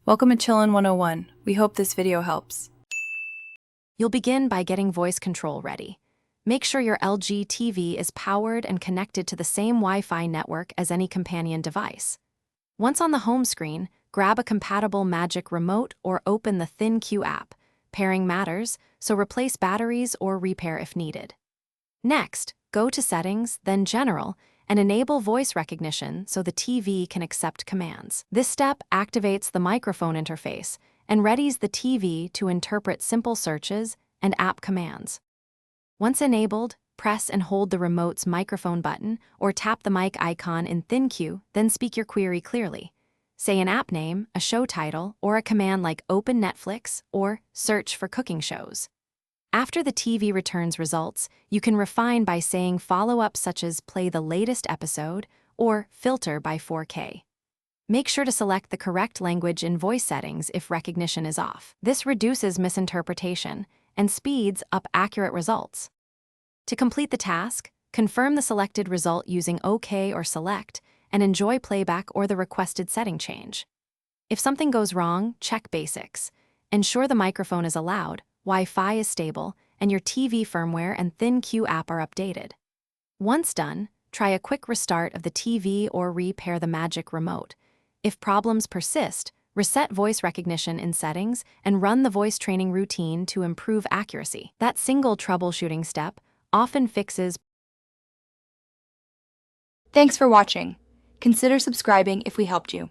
Welcome to Chillin' 101. We hope this video helps. You'll begin by getting voice control ready. Make sure your LG TV is powered and connected to the same Wi-Fi network as any companion device. Once on the home screen, grab a compatible Magic Remote or open the ThinQ app. Pairing matters, so replace batteries or repair if needed. Next, go to Settings, then General, and enable voice recognition so the TV can accept commands. This step activates the microphone interface and readies the TV to interpret simple searches and app commands. Once enabled, press and hold the remote's microphone button or tap the mic icon in ThinQ, then speak your query clearly. Say an app name, a show title, or a command like Open Netflix or Search for cooking shows. After the TV returns results, you can refine by saying follow-ups such as play the latest episode or filter by 4K. Make sure to select the correct language in voice settings if recognition is off. This reduces misinterpretation and speeds up accurate results. To complete the task, confirm the selected result using OK or Select and enjoy playback or the requested setting change. If something goes wrong, check basics. Ensure the microphone is allowed, Wi-Fi is stable, and your TV firmware and ThinQ app are updated. Once done, try a quick restart of the TV or repair the Magic Remote. If problems persist, reset voice recognition in settings and run the voice training routine to improve accuracy. That single troubleshooting step often fixes. Thanks for watching. Consider subscribing if we helped you.